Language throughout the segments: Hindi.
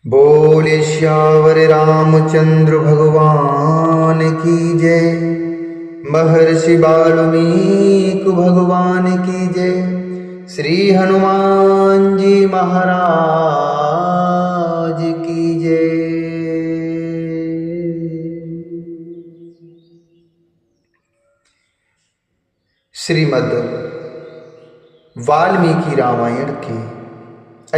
बोले श्यावर रामचंद्र भगवान की जय। महर्षि वाल्मीकि भगवान की जय। श्री हनुमान जी महाराज की जय। श्रीमद् वाल्मीकि रामायण के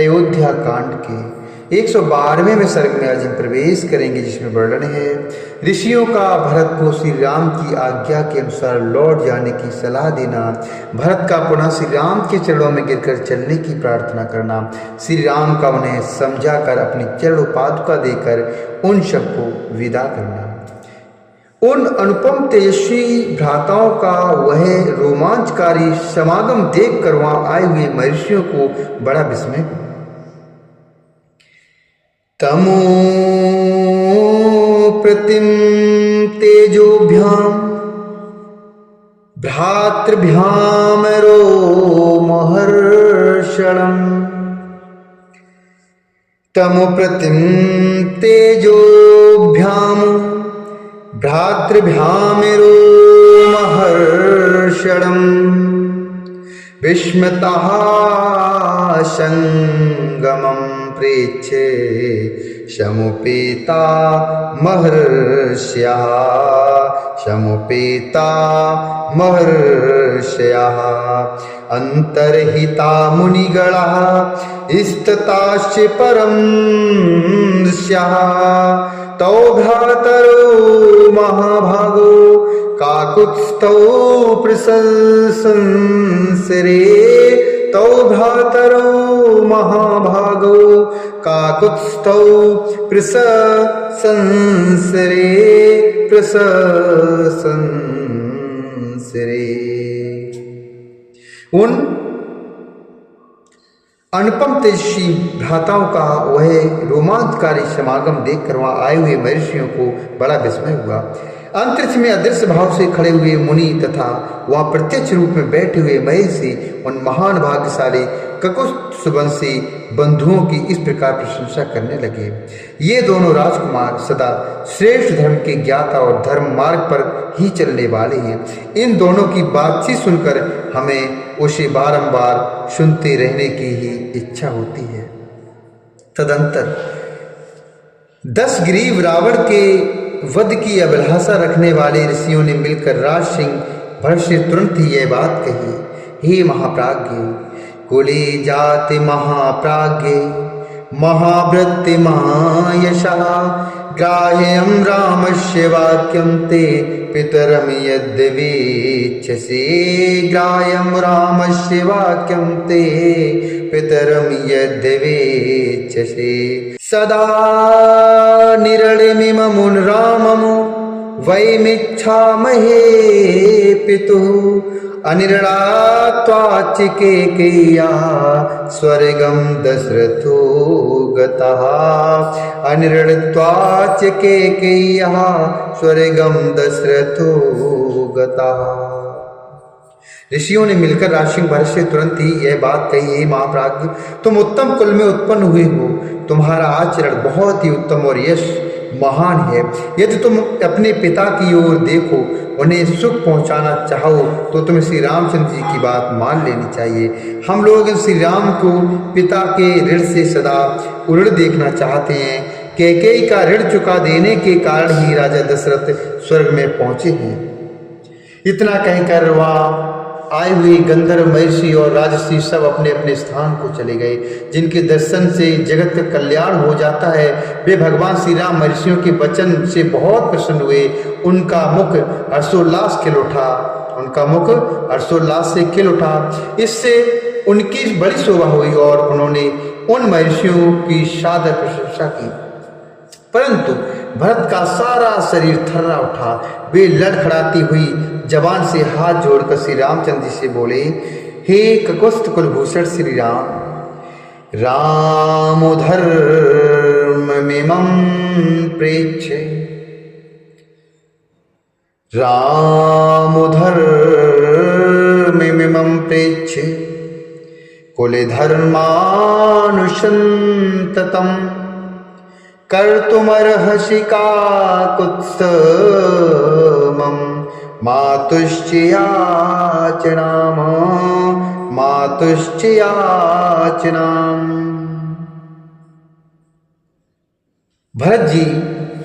अयोध्या कांड के 112वें सर्ग में आज हम प्रवेश करेंगे, जिसमें वर्णन है ऋषियों का भरत को श्री राम की आज्ञा के अनुसार लौट जाने की सलाह देना, भरत का पुनः श्री राम के चरणों में गिरकर चलने की प्रार्थना करना, श्री राम का उन्हें समझाकर अपनी चरण पादुका देकर उन सबको विदा करना। उन अनुपम तेजस्वी भ्राताओं का वह रोमांचकारी समागम देखकर वहां आए हुए महर्षियों को बड़ा विस्मय हुआ। तमो प्रतिम तेजोभ्याम भ्रातृभ्याम रोमहर्षणम्। तमो प्रतिम तेजोभ्याम भ्रातृभ्याम रोमहर्षणम्। विस्मतः संगमं प्रेक्षे समुपेता महर्षयः। समुपेता महर्षयः अंतर्हिता मुनिगणः स्तताश्च परं स्याः। तौ भ्रातरो महाभागो काकुत्स्थौ प्रशंसरे। तौ भ्रातरो महाभागो काकुत्स्थौ प्रशंसरे। प्रशंसरे। उन अनुपम तेजस्वी भ्राताओं का वह रोमांचकारी समागम देखकर वहां आए हुए महर्षियों को बड़ा विस्मय हुआ। अंतरिक्ष में अदृश्य भाव से खड़े हुए मुनि तथा वहां प्रत्यक्ष रूप में बैठे हुए महर्षि उन महान भाग्यशाली ककुत्स्थवंशी बंधुओं की इस प्रकार प्रशंसा करने लगे। ये दोनों राजकुमार सदा श्रेष्ठ धर्म के ज्ञाता और धर्म मार्ग पर ही चलने वाले हैं। इन दोनों की बातचीत सुनकर हमें उसे बारंबार सुनते रहने की ही इच्छा होती है। तदंतर 10 ग्रीव रावण के वध की अभिलाषा रखने वाले ऋषियों ने मिलकर राज सिंह भरत से तुरंत ही यह बात कही, हे महाप्राज्ञ, कुले जाति महाप्राज्ञ, महाव्रत्ति महायशः, ग्राह्यं रामस्य वाक्यं ते पितरं यद्वेच्छसे। ग्राह्यं रामस्य वाक्यं ते पितरं यद्वेच्छसे। सदा निरणिमिममुन राममु वयमिच्छामहे पितुः। अनिर्णात्वाच्च केकय्या स्वर्गं दशरथो गतः। अनिर्णात्वाच्च केकय्या स्वर्गं दशरथो गतः। ऋषियों ने मिलकर राजसिंह भरत से तुरंत ही यह बात कही, हे महाप्राज्ञ, तुम उत्तम कुल में उत्पन्न हुए हो, तुम्हारा आचरण बहुत ही उत्तम और यश महान है। यदि तुम अपने पिता की ओर देखो, उन्हें सुख पहुंचाना चाहो, तो तुम्हें श्री रामचंद्र जी की बात मान लेनी चाहिए। हम लोग श्री राम को पिता के ऋण से सदा ऋण देखना चाहते हैं। कैकेयी का ऋण चुका देने के कारण ही राजा दशरथ स्वर्ग में पहुंचे हैं। इतना कहकर वह आए हुए गंधर्व महर्षि और राजर्षि सब अपने अपने स्थान को चले गए। जिनके दर्शन से जगत का कल्याण हो जाता है, वे भगवान श्री राम महर्षियों के वचन से बहुत प्रसन्न हुए। उनका मुख हर्षोल्लास खिल उठा। उनका मुख हर्षोल्लास से खिल उठा। इससे उनकी बड़ी शोभा हुई और उन्होंने उन महर्षियों की सादर प्रशंसा की। परंतु भरत का सारा शरीर थर्रा उठा। वे लड़खड़ाती हुई जबान से हाथ जोड़कर श्री रामचंद्र जी से बोले, हे ककुत्स्थ कुलभूषण श्री राम, रामो धर्ममिमं प्रेक्षे। रामो धर्ममिमं प्रेक्षे कुले धर्मानुसंततम्। कर्तुमर्हसि काकुत्स्थमं मातुश्च याचनाम मातुश्च याचनाम। भरत जी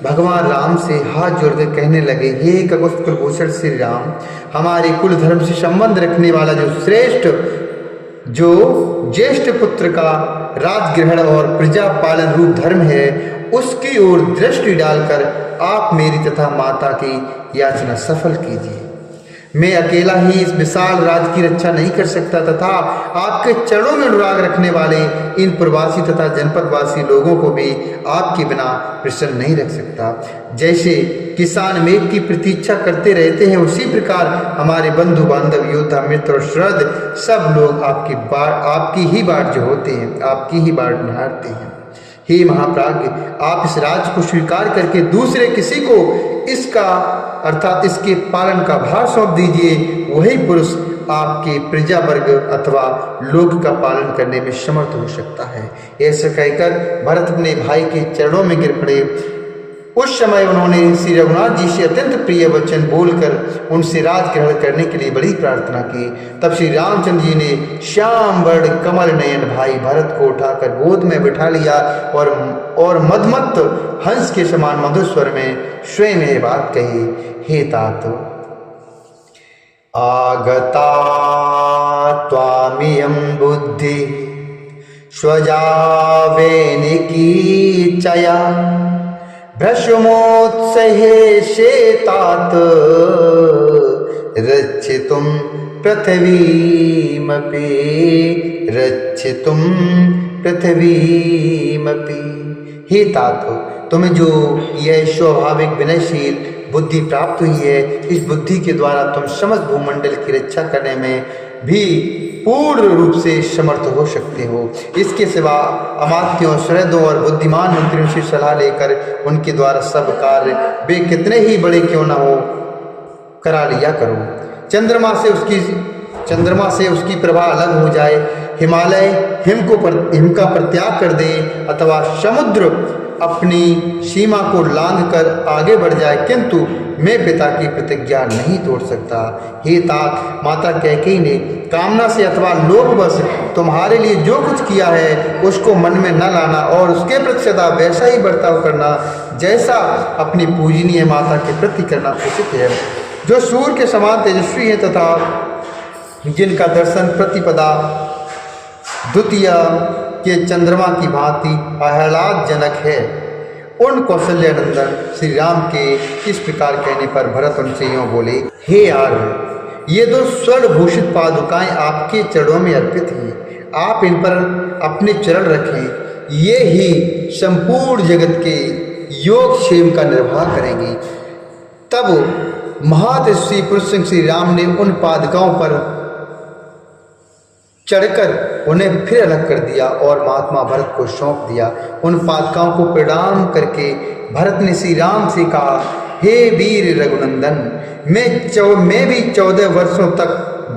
भगवान राम से हाथ जोड़कर कहने लगे, हे ककुत्थ कुलभूषण श्री राम, हमारे कुल धर्म से संबंध रखने वाला जो ज्येष्ठ पुत्र का राजग्रहण और प्रजा पालन रूप धर्म है, उसकी ओर दृष्टि डालकर आप मेरी तथा माता की याचना सफल कीजिए। मैं अकेला ही इस विशाल राज्य की रक्षा नहीं कर सकता तथा आपके चरणों में अनुराग रखने वाले इन प्रवासी तथा जनपदवासी लोगों को भी आपके बिना प्रसन्न नहीं रख सकता। जैसे किसान मेघ की प्रतीक्षा करते रहते हैं, उसी प्रकार हमारे बंधु बांधव, योद्धा, मित्र और श्रद्ध सब लोग आपकी ही बाट जो होते हैं, आपकी ही बाट निहारते हैं। हे महाप्राज्ञ, आप इस राज्य को स्वीकार करके दूसरे किसी को इसका अर्थात इसके पालन का भार सौंप दीजिए। वही पुरुष आपके प्रजा वर्ग अथवा लोक का पालन करने में समर्थ हो सकता है। ऐसा कहकर भरत अपने भाई के चरणों में गिर पड़े। उस समय उन्होंने श्री रघुनाथ जी से अत्यंत प्रिय वचन बोलकर उनसे राज ग्रहण करने के लिए बड़ी प्रार्थना की। तब श्री रामचंद्र जी ने श्याम वर्ण कमल नयन भाई भरत को उठाकर गोद में बिठा लिया और मदमत्त हंस के समान मधुर स्वर में स्वयं यह बात कही, हे तात, आगता त्वामियं बुद्धि स्वजावेनिकी चया भ्रशुमोत्सहे शेतात रक्षितुं पृथ्वीमपि रक्षितुं पृथ्वीमपि। हे तात, तुम्हें जो यह स्वाभाविक विनयशील बुद्धि प्राप्त हुई है, इस बुद्धि के द्वारा तुम समस्त भूमंडल की रक्षा करने में भी पूर्ण रूप से समर्थ हो सकते हो। इसके सिवा अमात्यों, सुहृदों और बुद्धिमान मंत्रियों से सलाह लेकर उनके द्वारा सब कार्य वे कितने ही बड़े क्यों न हो करा लिया करो। चंद्रमा से उसकी प्रभा अलग हो जाए, हिमालय हिम का परित्याग कर दे अथवा समुद्र अपनी सीमा को लांघ कर आगे बढ़ जाए, किंतु मैं पिता की प्रतिज्ञा नहीं तोड़ सकता। हे तात, माता कैकेयी ने कामना से अथवा लोभवश तुम्हारे लिए जो कुछ किया है उसको मन में न लाना और उसके प्रति सदा वैसा ही बर्ताव करना जैसा अपनी पूजनीय माता के प्रति करना उचित है। जो सूर्य के समान तेजस्वी है तथा जिनका दर्शन प्रतिपदा द्वितीय के चंद्रमा की भांति आह्लादजनक है, उन कौशल्यानंदन श्री राम के इस प्रकार कहने पर भरत उनसे यूँ बोले, हे आर्य, ये दो स्वर्ण भूषित पादुकाएं आपके चरणों में अर्पित हैं। आप इन पर अपने चरण रखें, ये ही संपूर्ण जगत के योग क्षेम का निर्वाह करेंगी। तब महातेजस्वी पुरुष श्री राम ने उन पादुकाओं पर चढ़कर उन्हें फिर अलग कर दिया और महात्मा भरत को सौंप दिया। उन पादुकाओं को प्रणाम करके भरत ने श्री राम से कहा, हे वीर रघुनंदन, मैं भी 14 वर्षों तक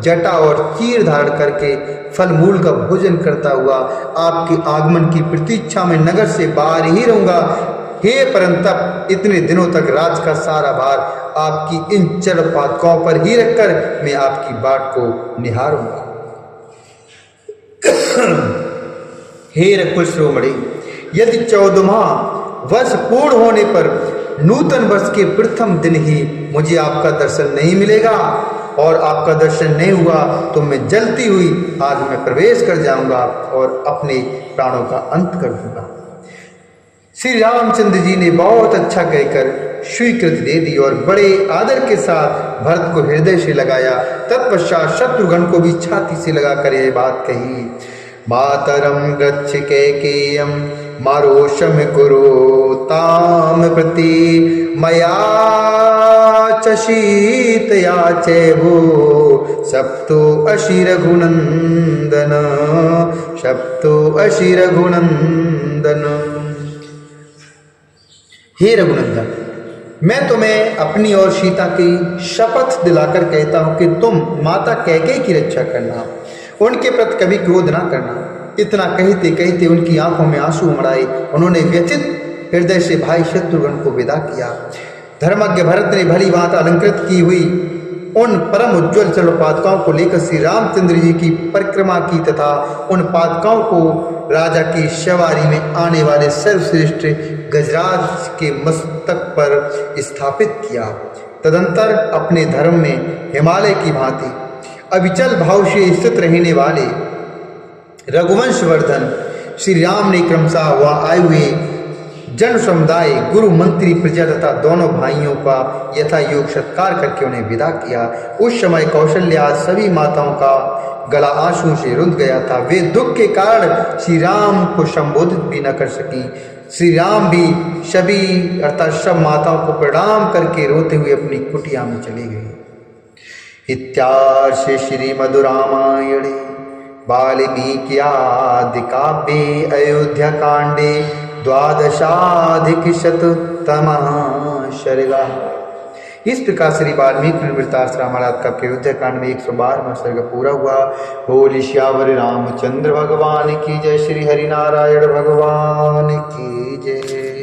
जटा और चीर धारण करके फल मूल का भोजन करता हुआ आपके आगमन की प्रतीक्षा में नगर से बाहर ही रहूंगा। हे परंतप, इतने दिनों तक राज का सारा भार आपकी इन चरण पादुकाओं पर ही रखकर मैं आपकी बाट को निहारूंगा। हे रघुकुल शिरोमणि, यदि 14वां वर्ष पूर्ण होने पर नूतन वर्ष के प्रथम दिन ही मुझे आपका दर्शन नहीं मिलेगा और आपका दर्शन नहीं हुआ तो मैं जलती हुई आग में प्रवेश कर जाऊंगा और अपने प्राणों का अंत कर दूंगा। श्री रामचंद्र जी ने बहुत अच्छा कहकर स्वीकृति दे दी और बड़े आदर के साथ भरत को हृदय से लगाया। तत्पश्चात शत्रुघ्न को भी छाती से लगाकर यह बात कही, मातरम गच्छ कैकेय्यम मारोषम कुरु ताम प्रति मया चशीतया चैवो सप्तो अशि रघुनंदन सप्तो अशि रघुनंदन। हे रघुनंदन, मैं तुम्हें अपनी और सीता की शपथ दिलाकर कहता हूं कि तुम माता कैकेयी की रक्षा करना, उनके प्रति कभी क्रोध ना करना। इतना कहते कहते उनकी आंखों में आंसू उमड़ाए। उन्होंने व्यथित हृदय से भाई शत्रुघ्न को विदा किया। धर्मज्ञ भरत ने भली भांत अलंकृत की हुई उन परम उज्ज्वल चलो पादुकाओं को लेकर श्री रामचंद्र जी की परिक्रमा की तथा उन पादुकाओं को राजा की सवारी में आने वाले सर्वश्रेष्ठ गजराज के मस्तक पर स्थापित किया। तदंतर अपने धर्म में हिमालय की भांति अविचल भाव से स्थित रहने वाले रघुवंशवर्धन श्री राम ने क्रमशः वह आए हुए जन समुदाय, गुरु, मंत्री, प्रजा तथा दोनों भाइयों का यथा योग सत्कार करके उन्हें विदा किया। उस समय कौशल्या सभी माताओं का गला आंसू से रुंध गया था। वे दुख के कारण श्री राम को संबोधित भी न कर सकी। श्री राम भी सभी अर्थात सब माताओं को प्रणाम करके रोते हुए अपनी कुटिया में चले गए। इत्यार्ष श्रीमद् रामायणे वाल्मीकि आदि काव्ये अयोध्या कांडे द्वादशाधिक शततमः सर्गः। इस प्रकार श्री वाल्मीकि वृतार्थ रामायण का अयोध्या कांड में 112वां सर्ग पूरा हुआ। बोल श्यावर रामचंद्र भगवान की जय। श्री हरिनारायण भगवान की जय।